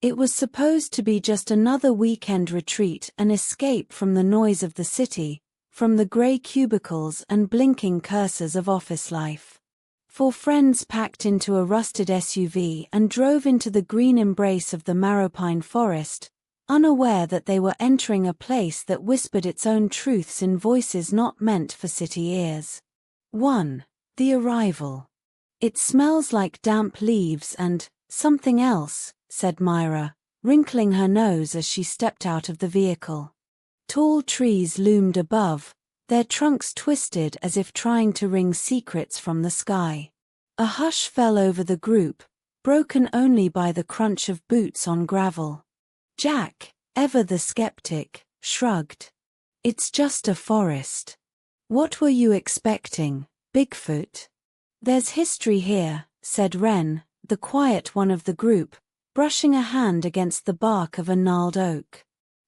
It was supposed to be just another weekend retreat, an escape from the noise of the city, from the grey cubicles and blinking cursors of office life. Four friends packed into a rusted SUV and drove into the green embrace of the Marrowpine forest, unaware that they were entering a place that whispered its own truths in voices not meant for city ears. 1. The arrival. "It smells like damp leaves and something else," said Myra, wrinkling her nose as she stepped out of the vehicle. Tall trees loomed above, their trunks twisted as if trying to wring secrets from the sky. A hush fell over the group, broken only by the crunch of boots on gravel. Jack, ever the skeptic, shrugged. "It's just a forest. What were you expecting, Bigfoot?" "There's history here," said Wren, the quiet one of the group, brushing a hand against the bark of a gnarled oak.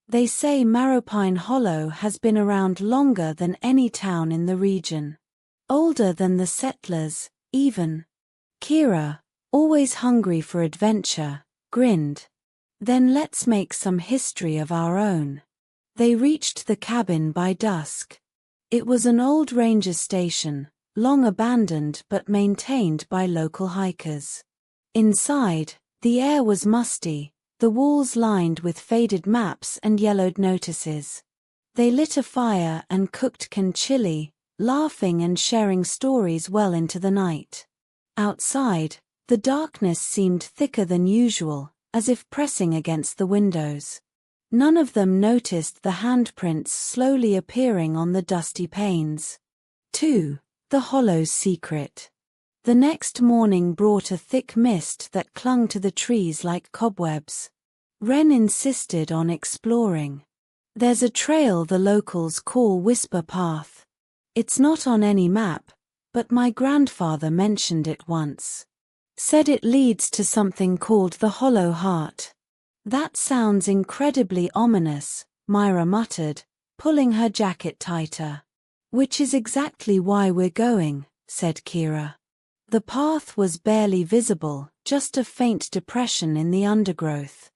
"They say Marrowpine Hollow has been around longer than any town in the region. Older than the settlers, even." Kira, always hungry for adventure, grinned. "Then let's make some history of our own." They reached the cabin by dusk. It was an old ranger station, long abandoned but maintained by local hikers. Inside, the air was musty, the walls lined with faded maps and yellowed notices. They lit a fire and cooked chili, laughing and sharing stories well into the night. Outside, the darkness seemed thicker than usual, as if pressing against the windows. None of them noticed the handprints slowly appearing on the dusty panes. 2. The Hollow's secret. The next morning brought a thick mist that clung to the trees like cobwebs. Wren insisted on exploring. "There's a trail the locals call Whisper Path. It's not on any map, but my grandfather mentioned it once. Said it leads to something called the Hollow Heart." "That sounds incredibly ominous," Myra muttered, pulling her jacket tighter. "Which is exactly why we're going," said Kira. The path was barely visible, just a faint depression in the undergrowth.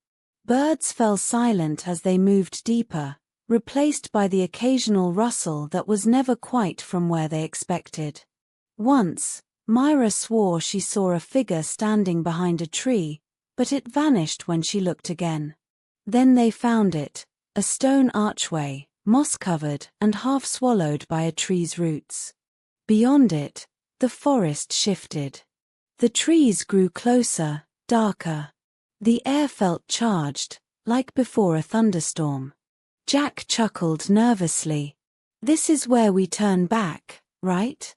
Birds fell silent as they moved deeper, replaced by the occasional rustle that was never quite from where they expected. Once, Myra swore she saw a figure standing behind a tree, but it vanished when she looked again. Then they found it, a stone archway, moss-covered and half swallowed by a tree's roots. Beyond it, the forest shifted. The trees grew closer, darker. The air felt charged, like before a thunderstorm. Jack chuckled nervously. "This is where we turn back, right?"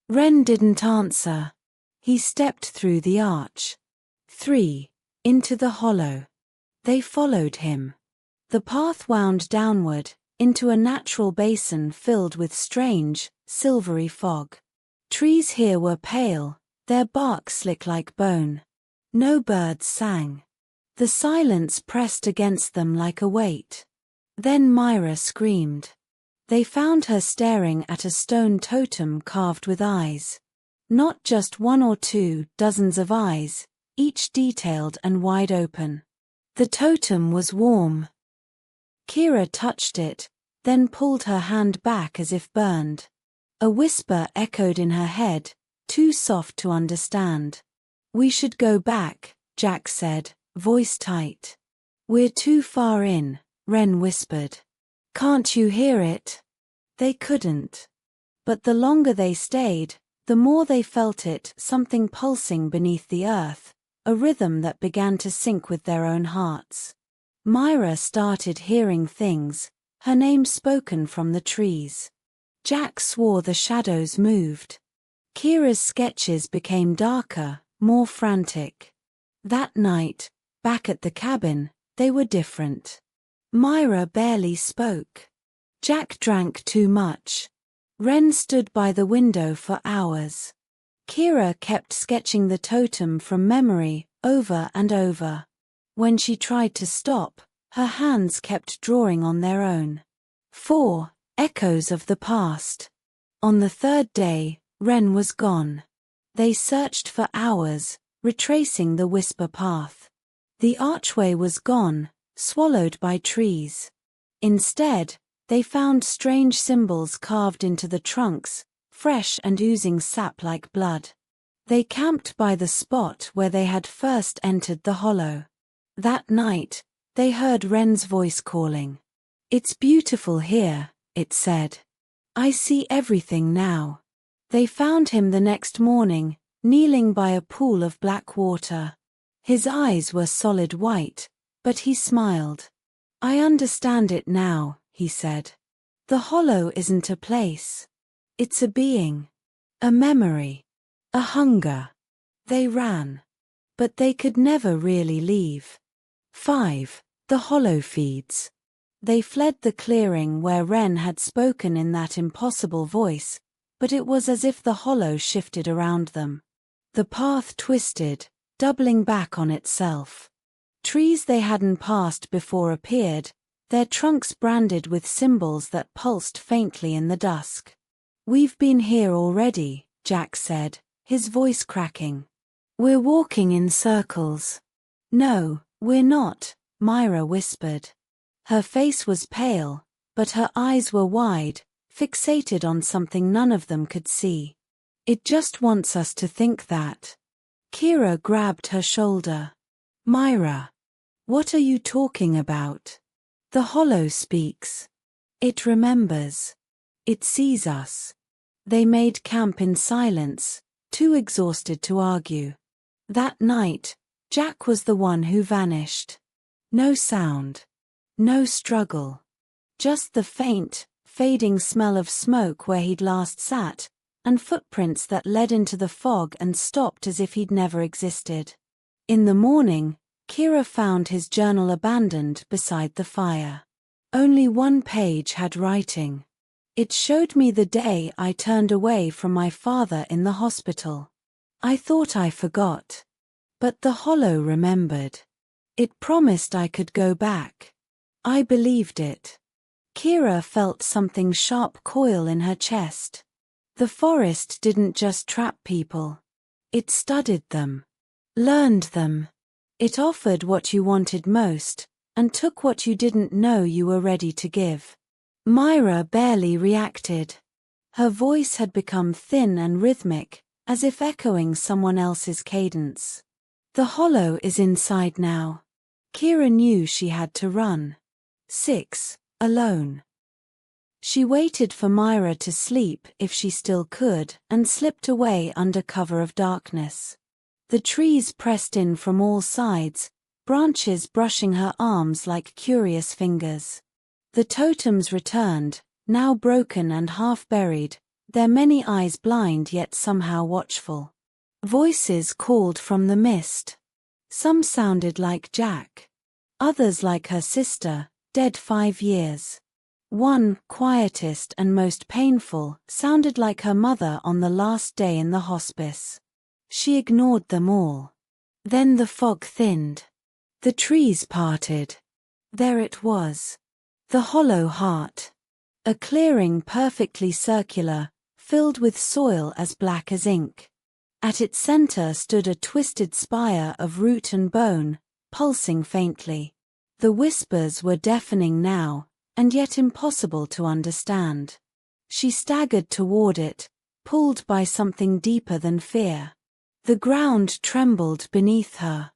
Wren didn't answer. He stepped through the arch. 3. Into the hollow. They followed him. The path wound downward, into a natural basin filled with strange, silvery fog. Trees here were pale, their bark slick like bone. No birds sang. The silence pressed against them like a weight. Then Myra screamed. They found her staring at a stone totem carved with eyes. Not just one or two, dozens of eyes, each detailed and wide open. The totem was warm. Kira touched it, then pulled her hand back as if burned. A whisper echoed in her head, too soft to understand. "We should go back," Jack said, voice tight. "We're too far in," Wren whispered. "Can't you hear it?" They couldn't. But the longer they stayed, the more they felt it, something pulsing beneath the earth, a rhythm that began to sync with their own hearts. Myra started hearing things, her name spoken from the trees. Jack swore the shadows moved. Kira's sketches became darker, more frantic. That night, back at the cabin, they were different. Myra barely spoke. Jack drank too much. Wren stood by the window for hours. Kira kept sketching the totem from memory, over and over. When she tried to stop, her hands kept drawing on their own. 4. Echoes of the past. On the third day, Wren was gone. They searched for hours, retracing the whisper path. The archway was gone, swallowed by trees. Instead, they found strange symbols carved into the trunks, fresh and oozing sap like blood. They camped by the spot where they had first entered the hollow. That night, they heard Wren's voice calling. "It's beautiful here," it said. "I see everything now." They found him the next morning, kneeling by a pool of black water. His eyes were solid white, but he smiled. "I understand it now," he said. "The hollow isn't a place. It's a being. A memory. A hunger." They ran. But they could never really leave. 5. The hollow feeds. They fled the clearing where Wren had spoken in that impossible voice, but it was as if the hollow shifted around them. The path twisted, doubling back on itself. Trees they hadn't passed before appeared, their trunks branded with symbols that pulsed faintly in the dusk. "We've been here already," Jack said, his voice cracking. "We're walking in circles." "No, we're not," Myra whispered. Her face was pale, but her eyes were wide, fixated on something none of them could see. "It just wants us to think that." Kira grabbed her shoulder. "Myra, what are you talking about?" "The hollow speaks. It remembers. It sees us." They made camp in silence, too exhausted to argue. That night, Jack was the one who vanished. No sound. No struggle. Just the faint, fading smell of smoke where he'd last sat, and footprints that led into the fog and stopped as if he'd never existed. In the morning, Kira found his journal abandoned beside the fire. Only one page had writing. "It showed me the day I turned away from my father in the hospital. I thought I forgot. But the hollow remembered. It promised I could go back. I believed it." Kira felt something sharp coil in her chest. The forest didn't just trap people. It studied them. Learned them. It offered what you wanted most, and took what you didn't know you were ready to give. Myra barely reacted. Her voice had become thin and rhythmic, as if echoing someone else's cadence. "The hollow is inside now." Kira knew she had to run. 6. Alone. She waited for Myra to sleep if she still could, and slipped away under cover of darkness. The trees pressed in from all sides, branches brushing her arms like curious fingers. The totems returned, now broken and half-buried, their many eyes blind yet somehow watchful. Voices called from the mist. Some sounded like Jack. Others like her sister, dead 5 years. One, quietest and most painful, sounded like her mother on the last day in the hospice. She ignored them all. Then the fog thinned. The trees parted. There it was. The hollow heart. A clearing perfectly circular, filled with soil as black as ink. At its center stood a twisted spire of root and bone, pulsing faintly. The whispers were deafening now, and yet impossible to understand. She staggered toward it, pulled by something deeper than fear. The ground trembled beneath her.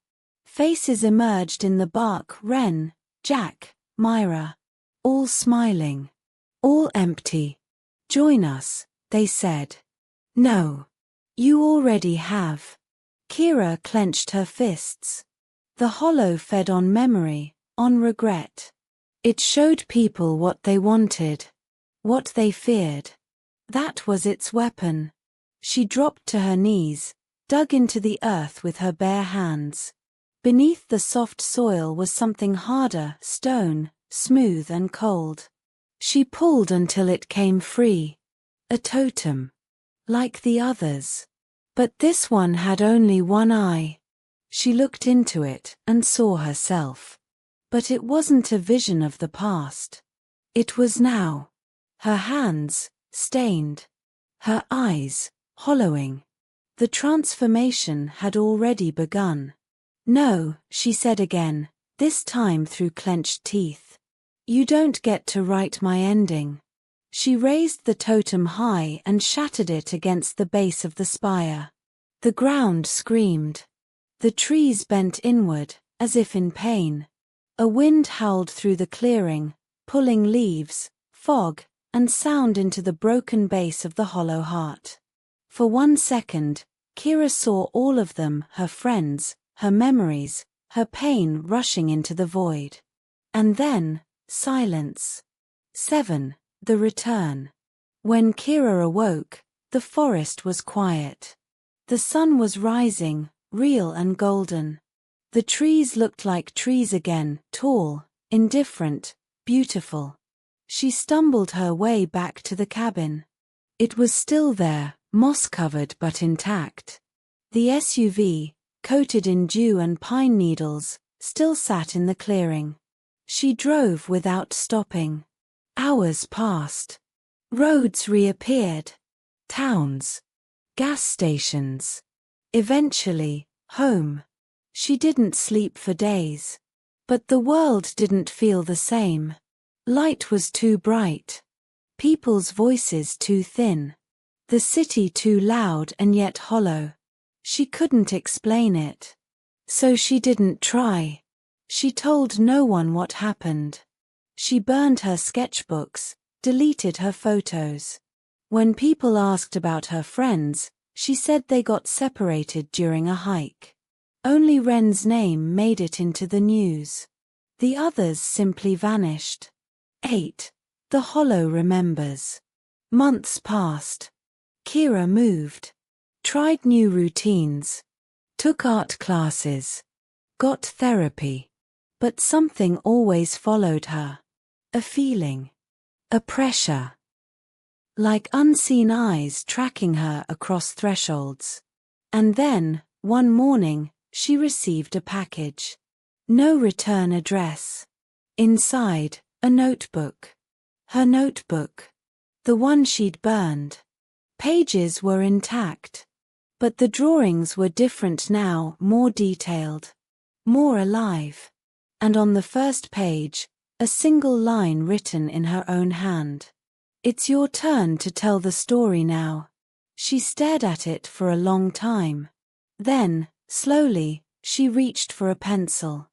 Faces emerged in the bark: Wren, Jack, Myra. All smiling. All empty. "Join us," they said. "No. You already have." Kira clenched her fists. The hollow fed on memory, on regret. It showed people what they wanted, what they feared. That was its weapon. She dropped to her knees, dug into the earth with her bare hands. Beneath the soft soil was something harder, stone, smooth and cold. She pulled until it came free. A totem. Like the others. But this one had only one eye. She looked into it and saw herself. But it wasn't a vision of the past. It was now. Her hands, stained. Her eyes, hollowing. The transformation had already begun. No, she said again, this time through clenched teeth. You don't get to write my ending. She raised the totem high and shattered it against the base of the spire. The ground screamed. The trees bent inward, as if in pain. A wind howled through the clearing, pulling leaves, fog, and sound into the broken base of the hollow heart. For 1 second, Kira saw all of them, her friends, her memories, her pain rushing into the void. And then, silence. 7. The return. When Kira awoke, the forest was quiet. The sun was rising, real and golden. The trees looked like trees again, tall, indifferent, beautiful. She stumbled her way back to the cabin. It was still there, moss-covered but intact. The SUV, coated in dew and pine needles, still sat in the clearing. She drove without stopping. Hours passed. Roads reappeared. Towns. Gas stations. Eventually, home. She didn't sleep for days. But the world didn't feel the same. Light was too bright. People's voices too thin. The city too loud and yet hollow. She couldn't explain it. So she didn't try. She told no one what happened. She burned her sketchbooks, deleted her photos. When people asked about her friends, she said they got separated during a hike. Only Ren's name made it into the news. The others simply vanished. 8. The Hollow remembers. Months passed. Kira moved. Tried new routines. Took art classes. Got therapy. But something always followed her. A feeling. A pressure. Like unseen eyes tracking her across thresholds. And then, one morning, she received a package. No return address. Inside, a notebook. Her notebook. The one she'd burned. Pages were intact. But the drawings were different now, more detailed. More alive. And on the first page, a single line written in her own hand. It's your turn to tell the story now. She stared at it for a long time. Then, slowly, she reached for a pencil.